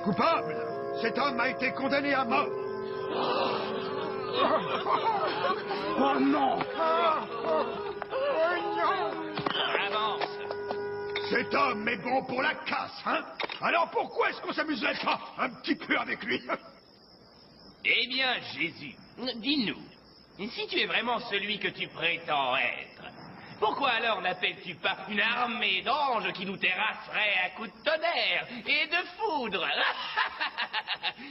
Coupable! Cet homme a été condamné à mort! Oh non! Avance. Cet homme est bon pour la casse, hein? Alors pourquoi est-ce qu'on s'amuserait pas un petit peu avec lui? Eh bien, Jésus, dis-nous, si tu es vraiment celui que tu prétends être, pourquoi alors n'appelles-tu pas une armée d'anges qui nous terrasserait à coups de tonnerre et de foudre?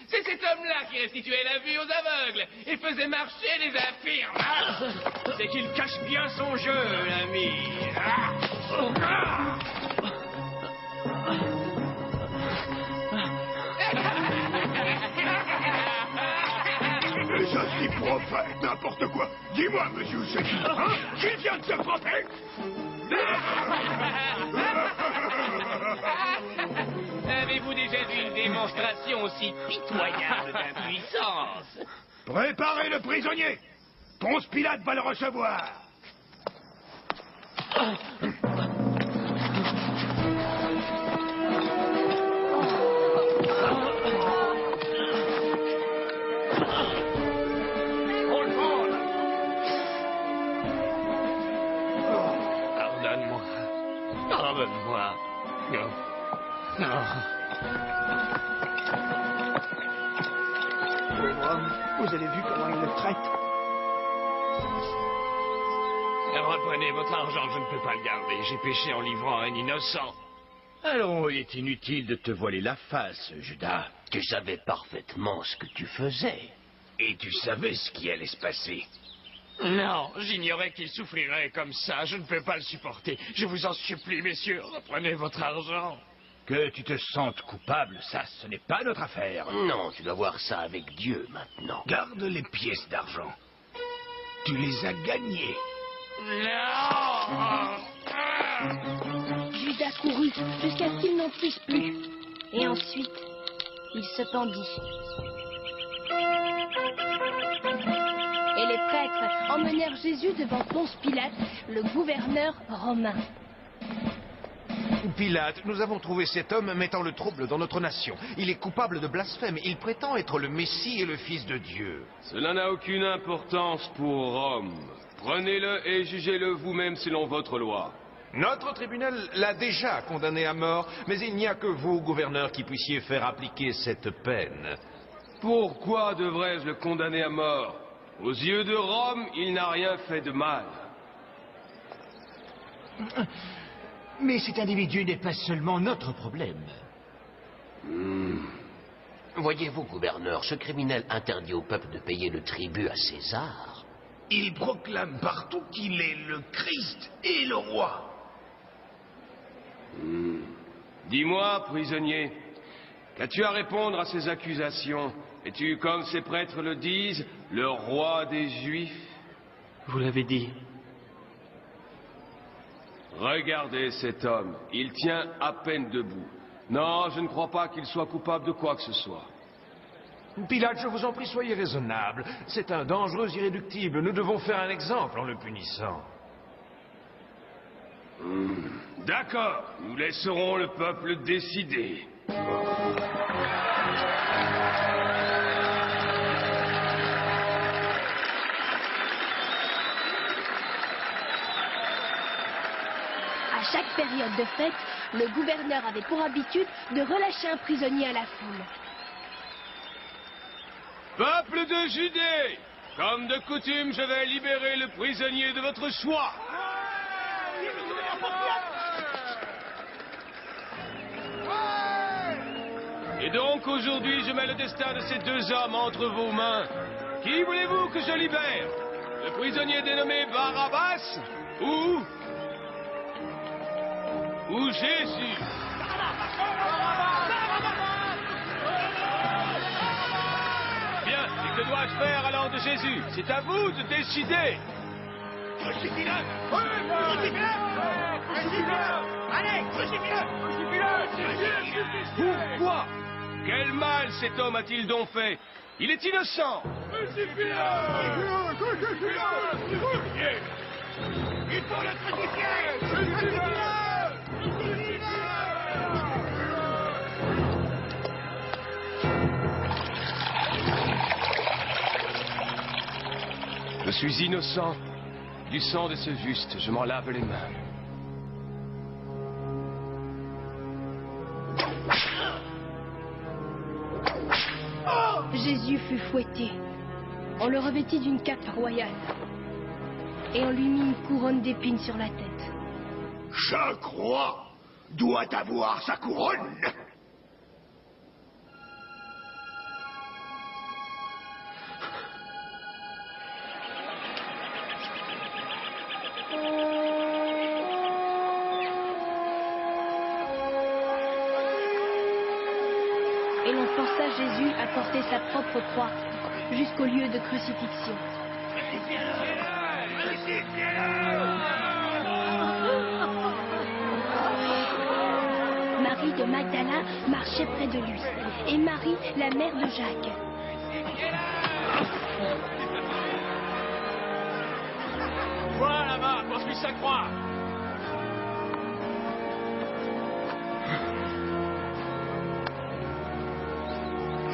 C'est cet homme-là qui restituait la vue aux aveugles et faisait marcher les infirmes. C'est qu'il cache bien son jeu, l'ami. Les hosties prophètes, n'importe quoi! Dis-moi, monsieur Ousseki, hein? Qui vient de se frapper? Avez-vous déjà vu une démonstration aussi pitoyable d'impuissance? Préparez le prisonnier! Ponce Pilate va le recevoir! Pardonne-moi. Pardonne-moi. Non. Non. Pauvre homme, vous avez vu comment il le traite? Reprenez votre argent, je ne peux pas le garder. J'ai péché en livrant un innocent. Alors, il est inutile de te voiler la face, Judas. Tu savais parfaitement ce que tu faisais. Et tu savais ce qui allait se passer. Non, j'ignorais qu'il souffrirait comme ça. Je ne peux pas le supporter. Je vous en supplie, messieurs, reprenez votre argent. Que tu te sentes coupable, ça, ce n'est pas notre affaire. Non, tu dois voir ça avec Dieu maintenant. Garde les pièces d'argent. Tu les as gagnées. Non! Judas courut jusqu'à ce qu'il n'en puisse plus. Et ensuite, il se pendit. Et les prêtres emmenèrent Jésus devant Ponce Pilate, le gouverneur romain. Pilate, nous avons trouvé cet homme mettant le trouble dans notre nation. Il est coupable de blasphème. Il prétend être le Messie et le Fils de Dieu. Cela n'a aucune importance pour Rome. Prenez-le et jugez-le vous-même selon votre loi. Notre tribunal l'a déjà condamné à mort, mais il n'y a que vous, gouverneur, qui puissiez faire appliquer cette peine. Pourquoi devrais-je le condamner à mort? Aux yeux de Rome, il n'a rien fait de mal. Mais cet individu n'est pas seulement notre problème. Voyez-vous, gouverneur, ce criminel interdit au peuple de payer le tribut à César. Il proclame partout qu'il est le Christ et le roi. Dis-moi, prisonnier, qu'as-tu à répondre à ces accusations? Es-tu, comme ces prêtres le disent, le roi des Juifs? Vous l'avez dit. Regardez cet homme, il tient à peine debout. Non, je ne crois pas qu'il soit coupable de quoi que ce soit. Pilate, je vous en prie, soyez raisonnable. C'est un dangereux irréductible. Nous devons faire un exemple en le punissant. D'accord, nous laisserons le peuple décider. À chaque période de fête, le gouverneur avait pour habitude de relâcher un prisonnier à la foule. Peuple de Judée, comme de coutume, je vais libérer le prisonnier de votre choix. Et donc, aujourd'hui, je mets le destin de ces deux hommes entre vos mains. Qui voulez-vous que je libère? Le prisonnier dénommé Barabbas ou Jésus? Bien, et que dois-je faire alors de Jésus? C'est à vous de décider. Pourquoi? Quel mal cet homme a-t-il donc fait? Il est innocent. Il faut le crucifier! suis innocent. Du sang de ce juste, je m'en lave les mains. Jésus fut fouetté. On le revêtit d'une cape royale. Et on lui mit une couronne d'épines sur la tête. Chaque roi doit avoir sa couronne. Et l'on força Jésus à porter sa propre croix jusqu'au lieu de crucifixion. Marie de Magdala marchait près de lui, et Marie, la mère de Jacques. Voilà là-bas, construis sa croix.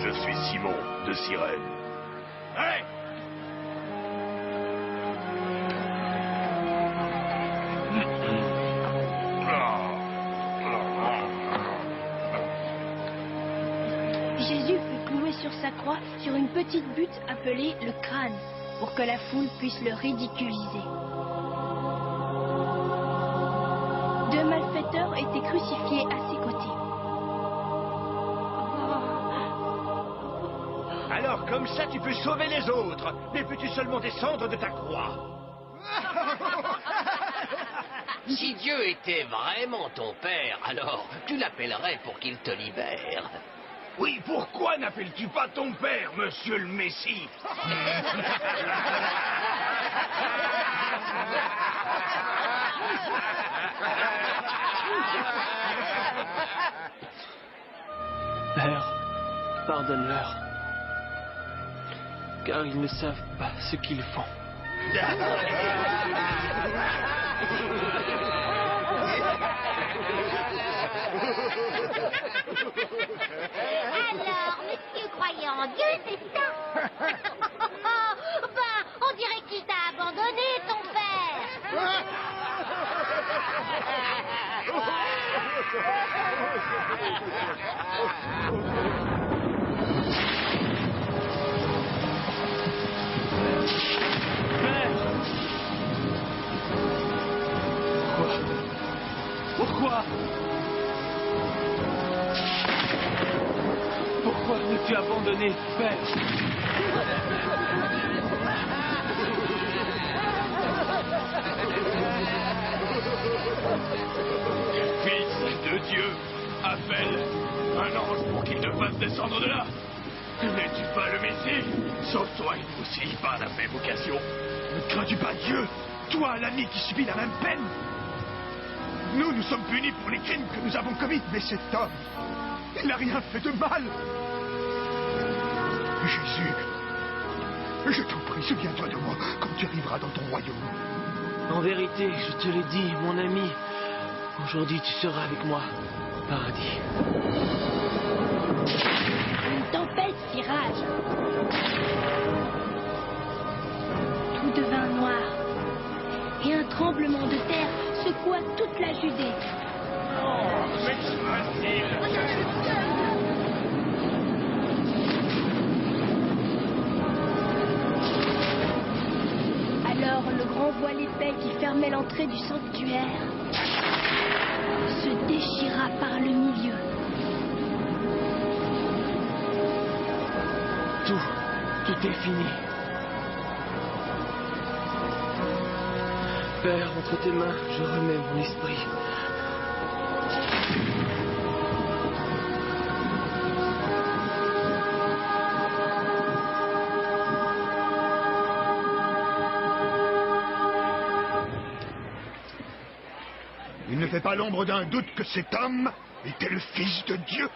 Je suis Simon de Cyrène. Allez! Jésus fut cloué sur sa croix sur une petite butte appelée le crâne, pour que la foule puisse le ridiculiser. Deux malfaiteurs étaient crucifiés à ses côtés. Alors, comme ça, tu peux sauver les autres. Mais peux-tu seulement descendre de ta croix? Si Dieu était vraiment ton père, alors tu l'appellerais pour qu'il te libère. Oui, pourquoi n'appelles-tu pas ton père, monsieur le Messie? Père, pardonne-leur, car ils ne savent pas ce qu'ils font. Alors, monsieur croyait en Dieu, c'est ça? Ben, on dirait qu'il t'a abandonné, ton père. Pourquoi? Pourquoi m'as-tu abandonné, Père? Fils de Dieu, appelle un ange pour qu'il te fasse descendre de là. N'es-tu pas le Messie? Sauve-toi et aussi par la même occasion. Ne crains-tu pas Dieu, toi l'ami qui subit la même peine? Nous sommes punis pour les crimes que nous avons commis, mais cet homme, il n'a rien fait de mal. Jésus, je t'en prie, souviens-toi de moi quand tu arriveras dans ton royaume. En vérité, je te l'ai dit, mon ami, aujourd'hui tu seras avec moi au paradis. Une tempête fit rage. Tout devint noir. Et un tremblement de terre secoua toute la Judée. Alors le grand voile épais qui fermait l'entrée du sanctuaire se déchira par le milieu. Tout est fini. Père, entre tes mains, je remets mon esprit. Il ne fait pas l'ombre d'un doute que cet homme était le Fils de Dieu.